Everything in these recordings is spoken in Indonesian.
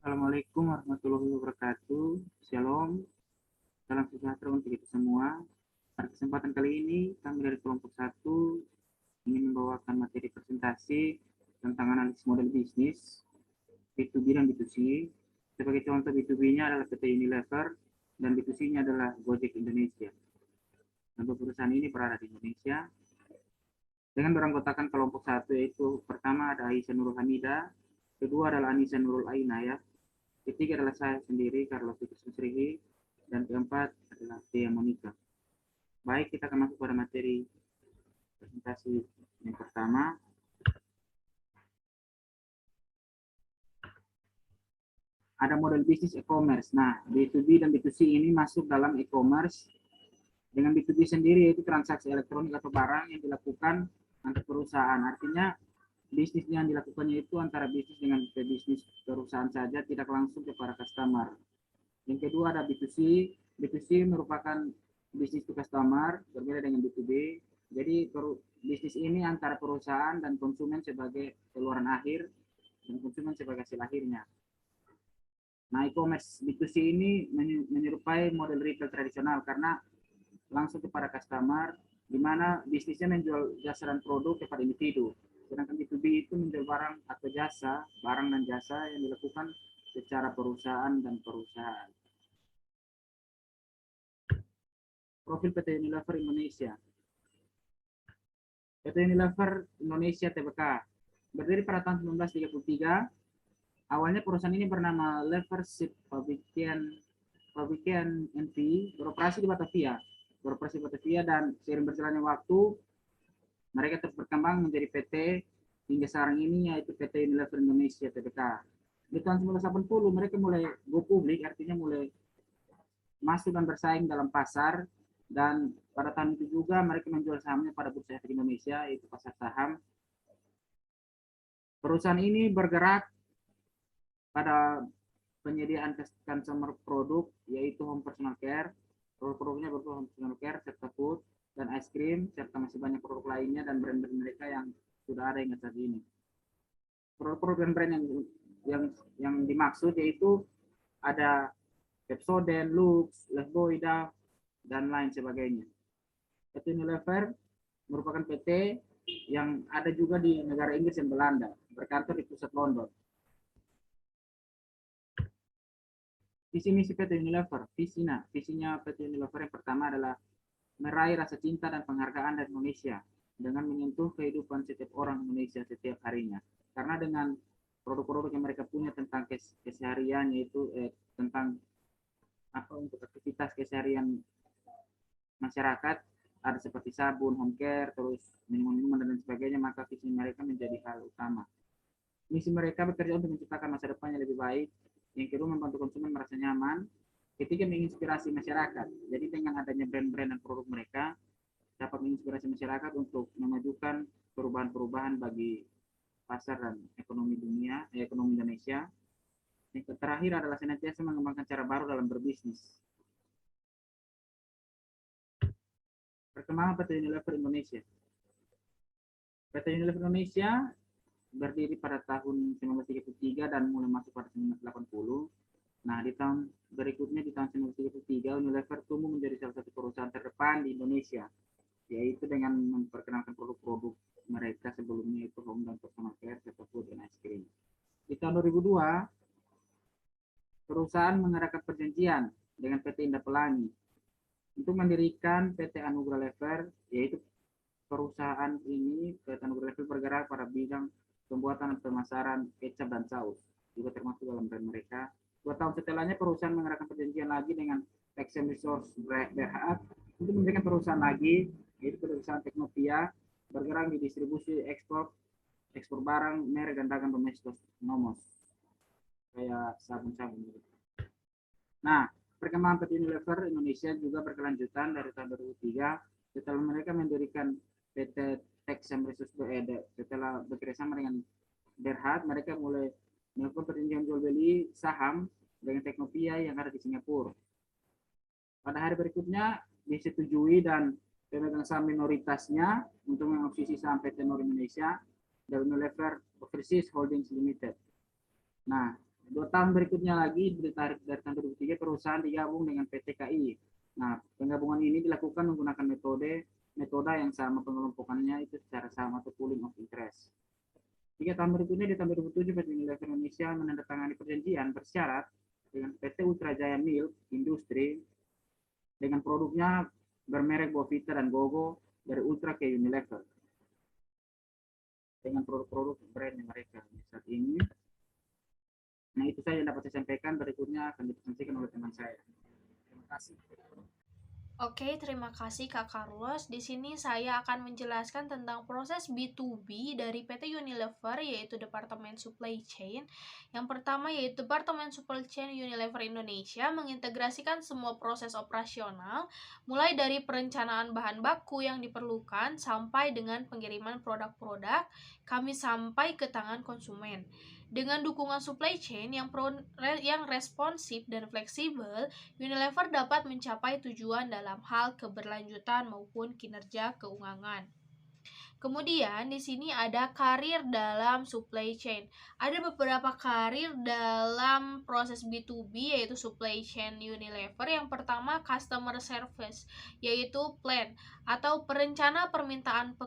Assalamualaikum warahmatullahi wabarakatuh. Shalom, salam sejahtera untuk kita semua. Pada kesempatan kali ini, kami dari kelompok 1 ingin membawakan materi presentasi tentang analisis model bisnis B2B dan B2C. Sebagai contoh, B2B-nya adalah PT Unilever dan B2C-nya adalah Gojek Indonesia. Dan perusahaan ini berada di Indonesia. Dengan beranggotakan kelompok 1 yaitu pertama ada Aisyah Nurul Hamida, kedua adalah Anissa Nurul Ainayah, ketiga adalah saya sendiri, Carlos Vitus Musrihi, dan keempat adalah Tia Monica. Baik, kita akan masuk pada materi presentasi yang pertama. Ada model bisnis e-commerce. Nah, B2B dan B2C ini masuk dalam e-commerce. Dengan B2B sendiri yaitu transaksi elektronik atau barang yang dilakukan antar perusahaan. Artinya bisnis yang dilakukannya itu antara bisnis dengan bisnis perusahaan saja, tidak langsung kepada customer. Yang kedua ada B2C. B2C merupakan bisnis to customer, berbeda dengan B2B. Jadi bisnis ini antara perusahaan dan konsumen sebagai keluaran akhir dan konsumen sebagai hasil akhirnya. Nah, e-commerce B2C ini menyerupai model retail tradisional karena langsung kepada customer, di mana bisnisnya menjual jasa dan produk kepada individu. Sedangkan B2B itu menjual barang atau jasa, barang dan jasa yang dilakukan secara perusahaan dan perusahaan. Profil PT Unilever Indonesia. PT Unilever Indonesia Tbk berdiri pada tahun 1933. Awalnya perusahaan ini bernama Levership Fabrikan NV, beroperasi di Batavia. Dan seiring berjalannya waktu, mereka terus berkembang menjadi PT hingga sekarang ini, yaitu PT Unilever Indonesia Tbk. Di tahun 1980 mereka mulai go publik, artinya mulai masuk dan bersaing dalam pasar, dan pada tahun itu juga mereka menjual sahamnya pada Bursa Efek Indonesia, yaitu pasar saham. Perusahaan ini bergerak pada penyediaan consumer produk, yaitu home personal care. Produk-produknya berupa home personal care, serta food dan es krim, serta masih banyak produk lainnya dan brand-brand mereka yang sudah ada hingga saat ini. Produk-produk dan brand yang dimaksud yaitu ada Pepsodent, Lux, Lifebuoy, dan lain sebagainya. PT Unilever merupakan PT yang ada juga di negara Inggris dan Belanda, berkantor di pusat London. Visi misi PT Unilever, visinya PT Unilever yang pertama adalah meraih rasa cinta dan penghargaan dari Indonesia dengan menyentuh kehidupan setiap orang Indonesia setiap harinya. Karena dengan produk-produk yang mereka punya tentang keseharian, yaitu tentang apa untuk aktivitas keseharian masyarakat, ada seperti sabun, home care, terus minuman-minuman dan sebagainya, maka visi mereka menjadi hal utama. Misi mereka bekerja untuk menciptakan masa depan yang lebih baik. Yang kedua, membantu konsumen merasa nyaman. Ketiga, menginspirasi masyarakat. Jadi dengan adanya brand-brand dan produk mereka dapat menginspirasi masyarakat untuk memajukan perubahan-perubahan bagi pasar dan ekonomi dunia, ekonomi Indonesia. Yang terakhir adalah senantiasa mengembangkan cara baru dalam berbisnis. Perkembangan PT Unilever Indonesia. PT Unilever Indonesia berdiri pada tahun 1933 dan mulai masuk pada 1980. Nah, di tahun berikutnya, di tahun 1933, Unilever tumbuh menjadi salah satu perusahaan terdepan di Indonesia, yaitu dengan memperkenalkan produk-produk mereka sebelumnya, itu home dan personal care, serta food dan es krim. Di tahun 2002, perusahaan mengadakan perjanjian dengan PT Indah Pelangi untuk mendirikan PT Anugrah Lever, yaitu perusahaan ini, PT Anugrah Lever bergerak pada bidang pembuatan dan pemasaran kecap dan saus, juga termasuk dalam brand mereka. 2 tahun setelahnya perusahaan mengadakan perjanjian lagi dengan Texem Resource Berhad untuk mendirikan perusahaan lagi, yaitu perusahaan Teknovia, bergerak di distribusi ekspor barang merek dan dagang domestik nomos, kayak sabun-sabun. Nah, perkembangan PT Unilever Indonesia juga berkelanjutan dari tahun 2003 setelah mereka mendirikan PT Texem Resource Berhad. Setelah bekerjasama dengan Berhad, mereka mulai melakukan perjanjian jual beli saham dengan Teknovia yang ada di Singapura. Pada hari berikutnya disetujui dan pemegang saham minoritasnya untuk mengakuisisi saham PT Nor Indonesia dan Unilever Overseas Holdings Limited. Nah, 2 tahun berikutnya lagi ditarik dari tahun 2003 perusahaan digabung dengan PT KI. Nah, penggabungan ini dilakukan menggunakan metode yang sama, pengelompokannya itu secara sama atau pooling of interest. 3 tahun berikutnya di tahun 2007 PT Unilever Indonesia menandatangani perjanjian bersyarat dengan PT Ultra Jaya Milk Industri dengan produknya bermerek Bovita dan Gogo dari Ultra ke Unilever dengan produk-produk brand mereka saat ini. Nah, itu saja yang dapat saya sampaikan. Berikutnya akan dipresentasikan oleh teman saya. Terima kasih. Oke, terima kasih Kak Carlos. Di sini saya akan menjelaskan tentang proses B2B dari PT Unilever, yaitu Departemen Supply Chain. Yang pertama yaitu Departemen Supply Chain Unilever Indonesia mengintegrasikan semua proses operasional, mulai dari perencanaan bahan baku yang diperlukan sampai dengan pengiriman produk-produk kami sampai ke tangan konsumen. Dengan dukungan supply chain yang responsif dan fleksibel, Unilever dapat mencapai tujuan dalam hal keberlanjutan maupun kinerja keuangan. Kemudian di sini ada karir dalam supply chain. Ada beberapa karir dalam proses B2B yaitu supply chain Unilever. Yang pertama customer service, yaitu plan atau perencana permintaan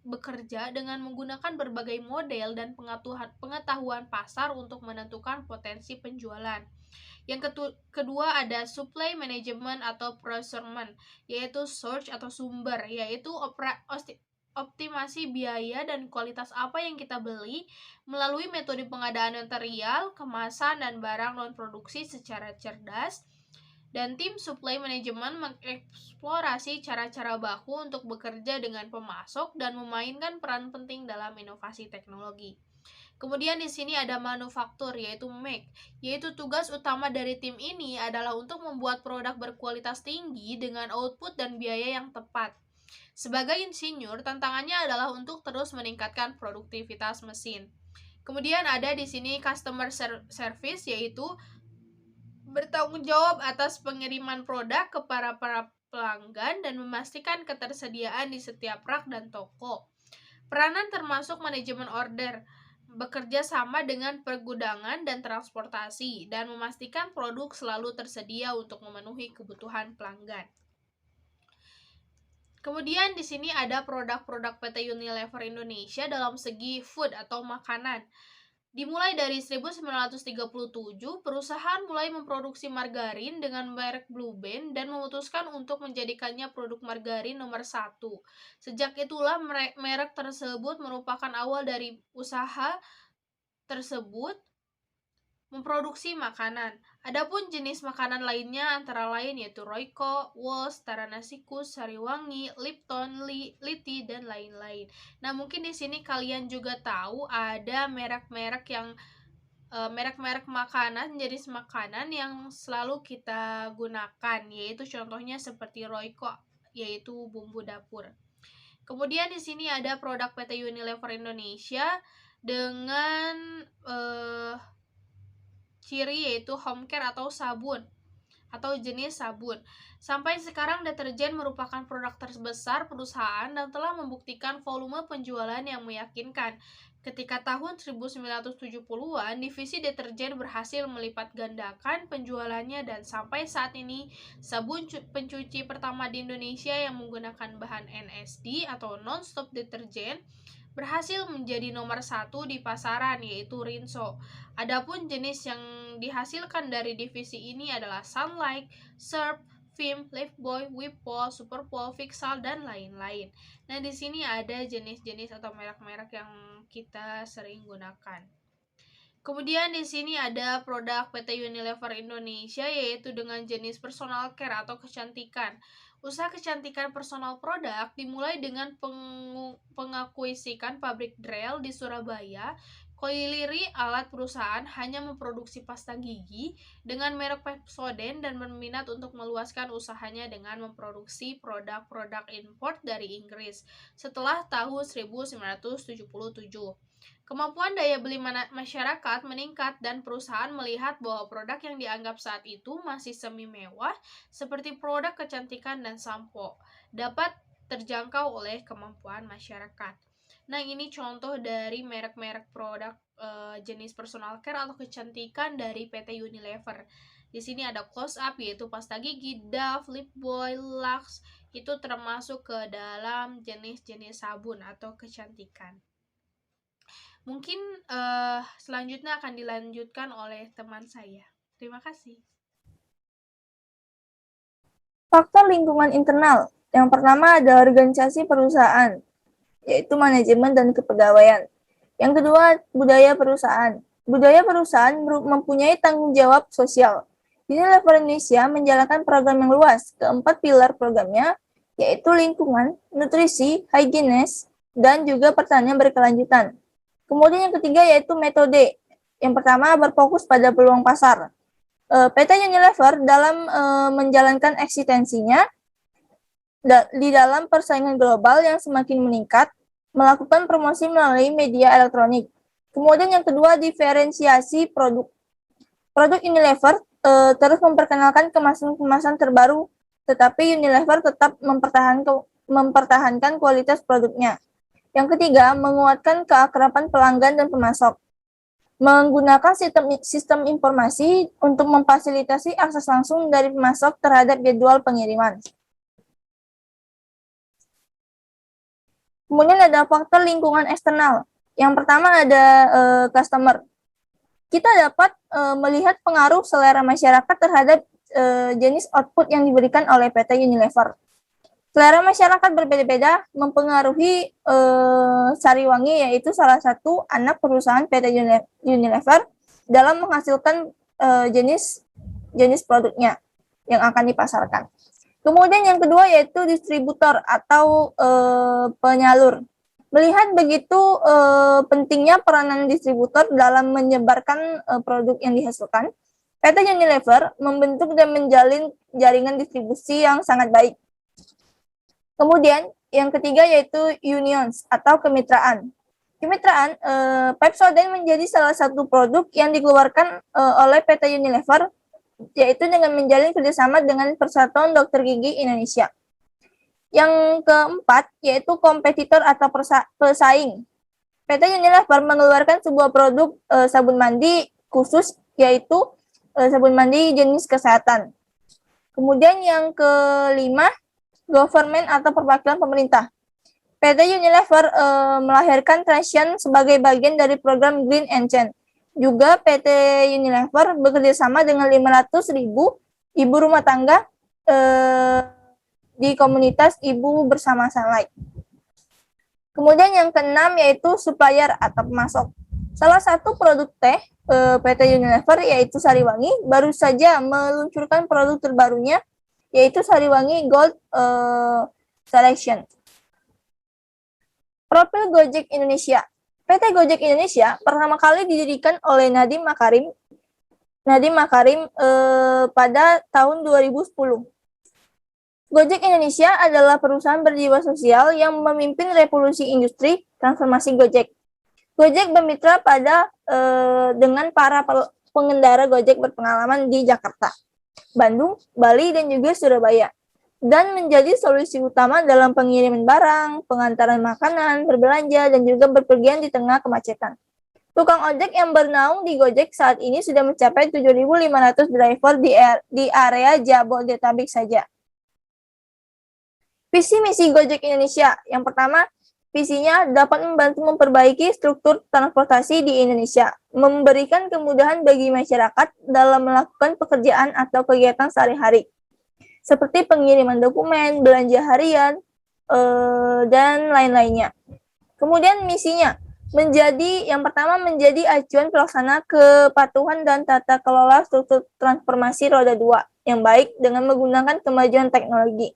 bekerja dengan menggunakan berbagai model dan pengetahuan pasar untuk menentukan potensi penjualan. Yang kedua ada supply management atau procurement, yaitu source atau sumber, yaitu optimasi biaya dan kualitas apa yang kita beli melalui metode pengadaan material, kemasan, dan barang non-produksi secara cerdas. Dan tim supply management mengeksplorasi cara-cara baku untuk bekerja dengan pemasok dan memainkan peran penting dalam inovasi teknologi. Kemudian di sini ada manufaktur yaitu make, yaitu tugas utama dari tim ini adalah untuk membuat produk berkualitas tinggi dengan output dan biaya yang tepat. Sebagai insinyur, tantangannya adalah untuk terus meningkatkan produktivitas mesin. Kemudian ada di sini customer service, yaitu bertanggung jawab atas pengiriman produk ke para pelanggan dan memastikan ketersediaan di setiap rak dan toko. Peranan termasuk manajemen order, bekerja sama dengan pergudangan dan transportasi, dan memastikan produk selalu tersedia untuk memenuhi kebutuhan pelanggan. Kemudian di sini ada produk-produk PT Unilever Indonesia dalam segi food atau makanan. Dimulai dari 1937, perusahaan mulai memproduksi margarin dengan merek Blue Band dan memutuskan untuk menjadikannya produk margarin nomor 1. Sejak itulah merek tersebut merupakan awal dari usaha tersebut memproduksi makanan. Adapun jenis makanan lainnya antara lain yaitu Royco, Wall's, Taranasikus, Sariwangi, Lipton, Liti, dan lain-lain. Nah, mungkin di sini kalian juga tahu ada merek-merek yang merek-merek makanan, jenis makanan yang selalu kita gunakan, yaitu contohnya seperti Royco, yaitu bumbu dapur. Kemudian di sini ada produk PT Unilever Indonesia dengan ciri yaitu home care atau sabun atau jenis sabun. Sampai sekarang deterjen merupakan produk terbesar perusahaan dan telah membuktikan volume penjualan yang meyakinkan. Ketika tahun 1970-an, divisi deterjen berhasil melipat gandakan penjualannya dan sampai saat ini sabun pencuci pertama di Indonesia yang menggunakan bahan NSD atau non-stop deterjen berhasil menjadi nomor 1 di pasaran yaitu Rinso. Adapun jenis yang dihasilkan dari divisi ini adalah Sunlight, Surf, Vim, Lifebuoy, Whipple, Superpol, Vixal, dan lain-lain. Nah, di sini ada jenis-jenis atau merek-merek yang kita sering gunakan. Kemudian di sini ada produk PT Unilever Indonesia yaitu dengan jenis personal care atau kecantikan. Usaha kecantikan personal produk dimulai dengan pengakuisikan pabrik Drell di Surabaya. Koiliri alat perusahaan hanya memproduksi pasta gigi dengan merek Pepsodent dan berminat untuk meluaskan usahanya dengan memproduksi produk-produk import dari Inggris setelah tahun 1977. Kemampuan daya beli masyarakat meningkat dan perusahaan melihat bahwa produk yang dianggap saat itu masih semi mewah seperti produk kecantikan dan sampo dapat terjangkau oleh kemampuan masyarakat. Nah, ini contoh dari merek-merek produk jenis personal care atau kecantikan dari PT Unilever. Di sini ada Close Up, yaitu pasta gigi, Dove, Lip Boy, Lux, itu termasuk ke dalam jenis-jenis sabun atau kecantikan. Mungkin selanjutnya akan dilanjutkan oleh teman saya. Terima kasih. Faktor lingkungan internal. Yang pertama ada organisasi perusahaan, yaitu manajemen dan kepegawaian. Yang kedua, budaya perusahaan. Budaya perusahaan mempunyai tanggung jawab sosial. Unilever Indonesia menjalankan program yang luas. Keempat pilar programnya yaitu lingkungan, nutrisi, higienis, dan juga pertanian berkelanjutan. Kemudian yang ketiga yaitu metode. Yang pertama berfokus pada peluang pasar. PT Unilever dalam menjalankan eksistensinya di dalam persaingan global yang semakin meningkat, melakukan promosi melalui media elektronik. Kemudian yang kedua, diferensiasi produk. Produk Unilever terus memperkenalkan kemasan-kemasan terbaru, tetapi Unilever tetap mempertahankan kualitas produknya. Yang ketiga, menguatkan keakraban pelanggan dan pemasok. Menggunakan sistem informasi untuk memfasilitasi akses langsung dari pemasok terhadap jadwal pengiriman. Kemudian ada faktor lingkungan eksternal. Yang pertama ada customer. Kita dapat melihat pengaruh selera masyarakat terhadap jenis output yang diberikan oleh PT Unilever. Selera masyarakat berbeda-beda mempengaruhi Sariwangi, yaitu salah satu anak perusahaan PT Unilever dalam menghasilkan jenis produknya yang akan dipasarkan. Kemudian yang kedua yaitu distributor atau penyalur. Melihat begitu pentingnya peranan distributor dalam menyebarkan produk yang dihasilkan, PT Unilever membentuk dan menjalin jaringan distribusi yang sangat baik. Kemudian yang ketiga yaitu unions atau kemitraan. Kemitraan, Pepsodent menjadi salah satu produk yang dikeluarkan oleh PT Unilever, yaitu dengan menjalin kerjasama dengan Persatuan Dokter Gigi Indonesia. Yang keempat yaitu kompetitor atau pesaing. PT Unilever mengeluarkan sebuah produk sabun mandi khusus, yaitu sabun mandi jenis kesehatan. Kemudian yang kelima, government atau perwakilan pemerintah. PT Unilever melahirkan Transition sebagai bagian dari program Green and Change. Juga PT Unilever bekerjasama dengan 500.000 ibu rumah tangga di komunitas Ibu Bersama Sunlight. Kemudian yang keenam yaitu supplier atau pemasok. Salah satu produk teh PT Unilever yaitu Sariwangi baru saja meluncurkan produk terbarunya yaitu Sariwangi Gold Selection. Profil Gojek Indonesia. PT Gojek Indonesia pertama kali didirikan oleh Nadiem Makarim pada tahun 2010. Gojek Indonesia adalah perusahaan berjiwa sosial yang memimpin revolusi industri transformasi Gojek. Gojek bermitra dengan para pengendara Gojek berpengalaman di Jakarta, Bandung, Bali, dan juga Surabaya, dan menjadi solusi utama dalam pengiriman barang, pengantaran makanan, berbelanja, dan juga berpergian di tengah kemacetan. Tukang ojek yang bernaung di Gojek saat ini sudah mencapai 7.500 driver di area Jabodetabek saja. Visi misi Gojek Indonesia. Yang pertama, visinya dapat membantu memperbaiki struktur transportasi di Indonesia, memberikan kemudahan bagi masyarakat dalam melakukan pekerjaan atau kegiatan sehari-hari, seperti pengiriman dokumen, belanja harian, dan lain-lainnya. Kemudian misinya, yang pertama menjadi acuan pelaksana kepatuhan dan tata kelola struktur transformasi roda 2 yang baik dengan menggunakan kemajuan teknologi.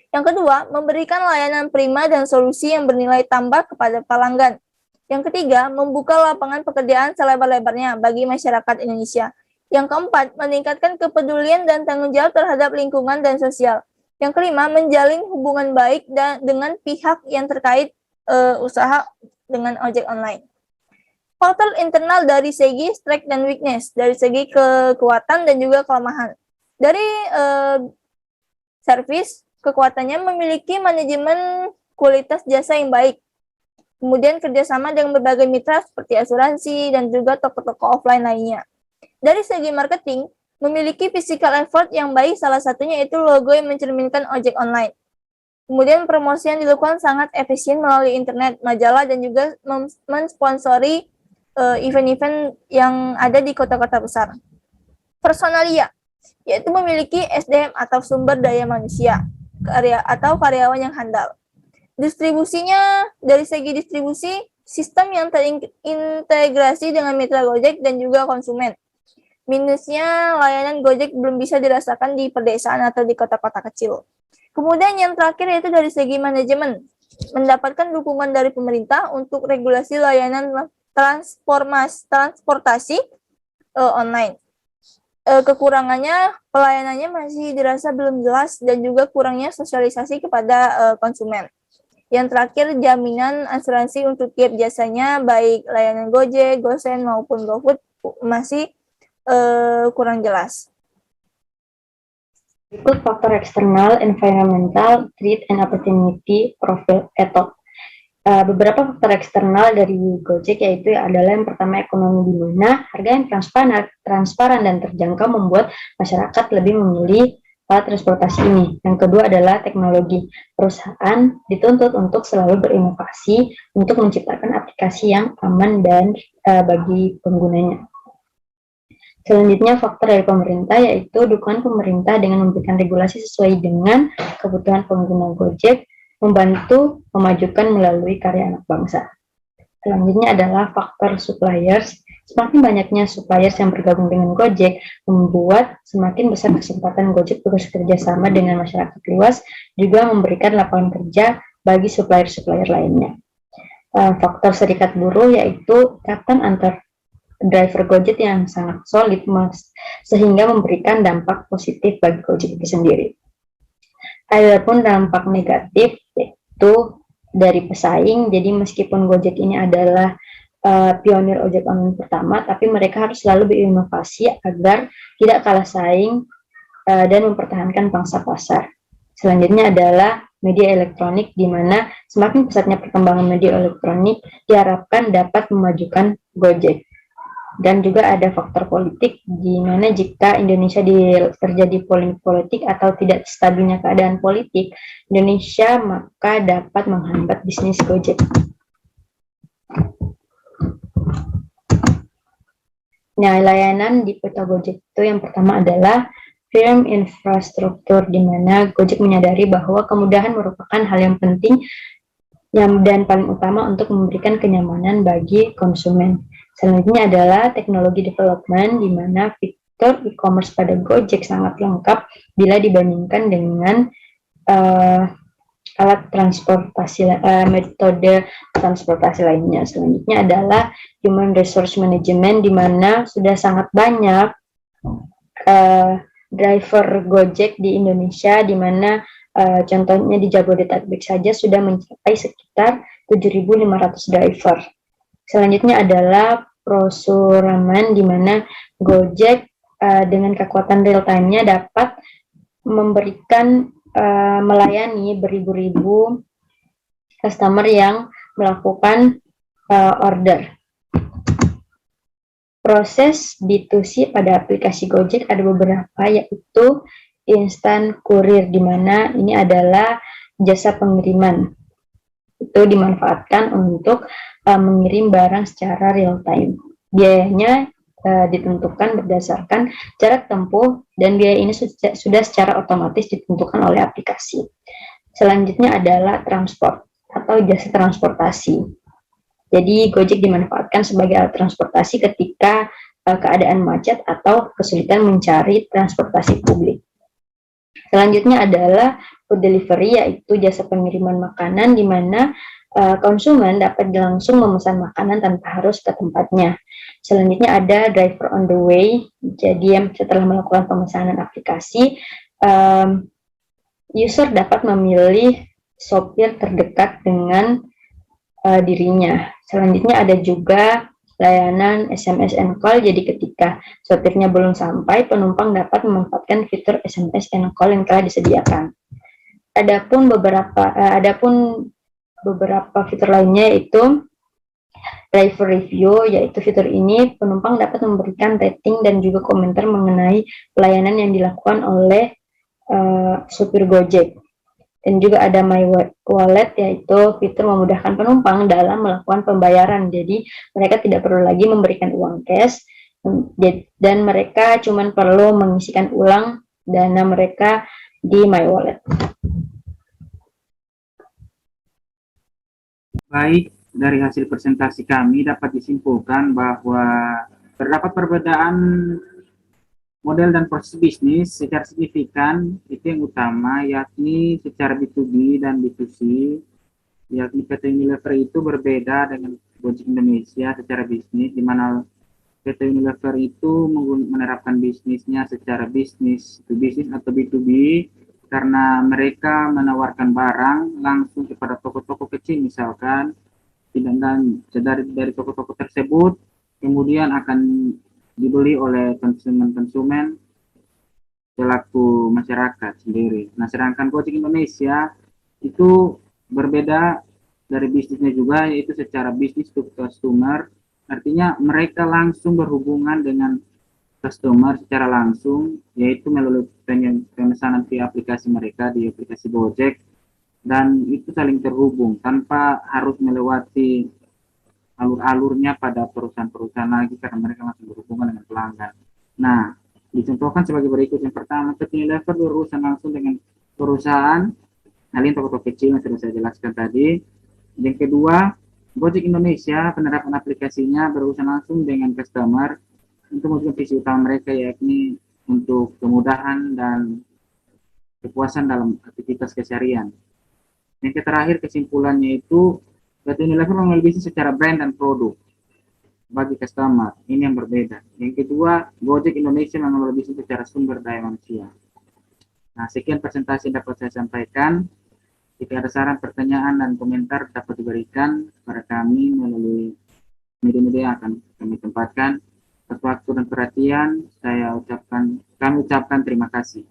Yang kedua, memberikan layanan prima dan solusi yang bernilai tambah kepada pelanggan. Yang ketiga, membuka lapangan pekerjaan selebar-lebarnya bagi masyarakat Indonesia. Yang keempat, meningkatkan kepedulian dan tanggung jawab terhadap lingkungan dan sosial. Yang kelima, menjalin hubungan baik dengan pihak yang terkait usaha dengan ojek online. Faktor internal dari segi strength dan weakness, dari segi kekuatan dan juga kelemahan. Dari service, kekuatannya memiliki manajemen kualitas jasa yang baik. Kemudian kerjasama dengan berbagai mitra seperti asuransi dan juga toko-toko offline lainnya. Dari segi marketing, memiliki physical effort yang baik, salah satunya itu logo yang mencerminkan ojek online. Kemudian promosi yang dilakukan sangat efisien melalui internet, majalah, dan juga mensponsori event-event yang ada di kota-kota besar. Personalia, yaitu memiliki SDM atau sumber daya manusia, karyawan yang handal. Distribusinya, dari segi distribusi, sistem yang terintegrasi dengan mitra Gojek dan juga konsumen. Minusnya, layanan Gojek belum bisa dirasakan di pedesaan atau di kota-kota kecil. Kemudian yang terakhir yaitu dari segi manajemen, mendapatkan dukungan dari pemerintah untuk regulasi layanan transportasi online. Kekurangannya, pelayanannya masih dirasa belum jelas dan juga kurangnya sosialisasi kepada konsumen. Yang terakhir, jaminan asuransi untuk tiap jasanya, baik layanan Gojek, GoSend maupun GoFood masih kurang jelas. Berikut faktor eksternal, environmental, threat, and opportunity profile atau beberapa faktor eksternal dari Gojek yaitu adalah yang pertama ekonomi, di mana harga yang transparan dan terjangkau membuat masyarakat lebih memilih alat transportasi ini. Yang kedua adalah teknologi. Perusahaan dituntut untuk selalu berinovasi untuk menciptakan aplikasi yang aman dan bagi penggunanya. Selanjutnya faktor dari pemerintah yaitu dukungan pemerintah dengan memberikan regulasi sesuai dengan kebutuhan pengguna Gojek, membantu memajukan melalui karya anak bangsa. Selanjutnya adalah faktor suppliers. Semakin banyaknya suppliers yang bergabung dengan Gojek, membuat semakin besar kesempatan Gojek bekerja sama dengan masyarakat luas, juga memberikan lapangan kerja bagi supplier-supplier lainnya. Faktor serikat buruh yaitu ikatan antar driver Gojek yang sangat solid, sehingga memberikan dampak positif bagi Gojek itu sendiri. Adapun dampak negatif yaitu dari pesaing. Jadi meskipun Gojek ini adalah pionir ojek online pertama, tapi mereka harus selalu berinovasi agar tidak kalah saing dan mempertahankan pangsa pasar. Selanjutnya adalah media elektronik, di mana semakin pesatnya perkembangan media elektronik diharapkan dapat memajukan Gojek. Dan juga ada faktor politik, di mana jika Indonesia terjadi polemik politik atau tidak stabilnya keadaan politik Indonesia, maka dapat menghambat bisnis Gojek. Nah, layanan di peta Gojek itu yang pertama adalah firm infrastruktur, di mana Gojek menyadari bahwa kemudahan merupakan hal yang penting dan paling utama untuk memberikan kenyamanan bagi konsumen. Selanjutnya adalah teknologi development, di mana fitur e-commerce pada Gojek sangat lengkap bila dibandingkan dengan alat transportasi, metode transportasi lainnya. Selanjutnya adalah human resource management, di mana sudah sangat banyak driver Gojek di Indonesia, di mana contohnya di Jabodetabek saja sudah mencapai sekitar 7.500 driver. Selanjutnya adalah prosuraman, di mana Gojek dengan kekuatan real time-nya dapat memberikan melayani beribu-ribu customer yang melakukan order. Proses B2C pada aplikasi Gojek ada beberapa, yaitu instant courier, di mana ini adalah jasa pengiriman. Itu dimanfaatkan untuk mengirim barang secara real time. Biayanya ditentukan berdasarkan jarak tempuh, dan biaya ini sudah secara otomatis ditentukan oleh aplikasi. Selanjutnya adalah transport atau jasa transportasi. Jadi Gojek dimanfaatkan sebagai alat transportasi ketika keadaan macet atau kesulitan mencari transportasi publik. Selanjutnya adalah food delivery, yaitu jasa pengiriman makanan, di mana konsumen dapat langsung memesan makanan tanpa harus ke tempatnya. Selanjutnya ada driver on the way, jadi setelah melakukan pemesanan aplikasi, user dapat memilih sopir terdekat dengan dirinya. Selanjutnya ada juga layanan SMS and call, jadi ketika sopirnya belum sampai, penumpang dapat memanfaatkan fitur SMS and call yang telah disediakan. Adapun beberapa fitur lainnya yaitu driver review, yaitu fitur ini penumpang dapat memberikan rating dan juga komentar mengenai pelayanan yang dilakukan oleh supir Gojek. Dan juga ada My Wallet, yaitu fitur memudahkan penumpang dalam melakukan pembayaran. Jadi mereka tidak perlu lagi memberikan uang cash, dan mereka cuma perlu mengisikan ulang dana mereka di My Wallet. Baik, dari hasil presentasi kami dapat disimpulkan bahwa terdapat perbedaan model dan proses bisnis secara signifikan. Itu yang utama, yakni secara B2B dan B2C, yakni PT Unilever itu berbeda dengan Gojek Indonesia secara bisnis, di mana PT Unilever itu menerapkan bisnisnya secara bisnis to bisnis atau B2B, karena mereka menawarkan barang langsung kepada toko-toko kecil misalkan, dan dari toko-toko tersebut kemudian akan dibeli oleh konsumen-konsumen selaku masyarakat sendiri. Nah, sedangkan Gojek Indonesia itu berbeda dari bisnisnya juga, yaitu secara bisnis to customer, artinya mereka langsung berhubungan dengan customer secara langsung, yaitu melalui pemesanan via aplikasi mereka di aplikasi Gojek, dan itu saling terhubung tanpa harus melewati alur-alurnya pada perusahaan-perusahaan lagi, karena mereka langsung berhubungan dengan pelanggan. Nah, dicontohkan sebagai berikut. Yang pertama, PT Unilever berurusan langsung dengan perusahaan, ini toko-toko kecil yang sudah saya jelaskan tadi. Yang kedua, Gojek Indonesia penerapan aplikasinya berurusan langsung dengan customer untuk mewujudkan visi utama mereka, yakni untuk kemudahan dan kepuasan dalam aktivitas keseharian. Yang terakhir, kesimpulannya itu PT Unilever mengelola bisnis secara brand dan produk bagi customer. Ini yang berbeda. Yang kedua, Gojek Indonesia mengelola bisnis secara sumber daya manusia. Nah, sekian presentasi dapat saya sampaikan. Jika ada saran, pertanyaan, dan komentar dapat diberikan kepada kami melalui media-media yang akan kami tempatkan. Atas waktu dan perhatian kami ucapkan terima kasih.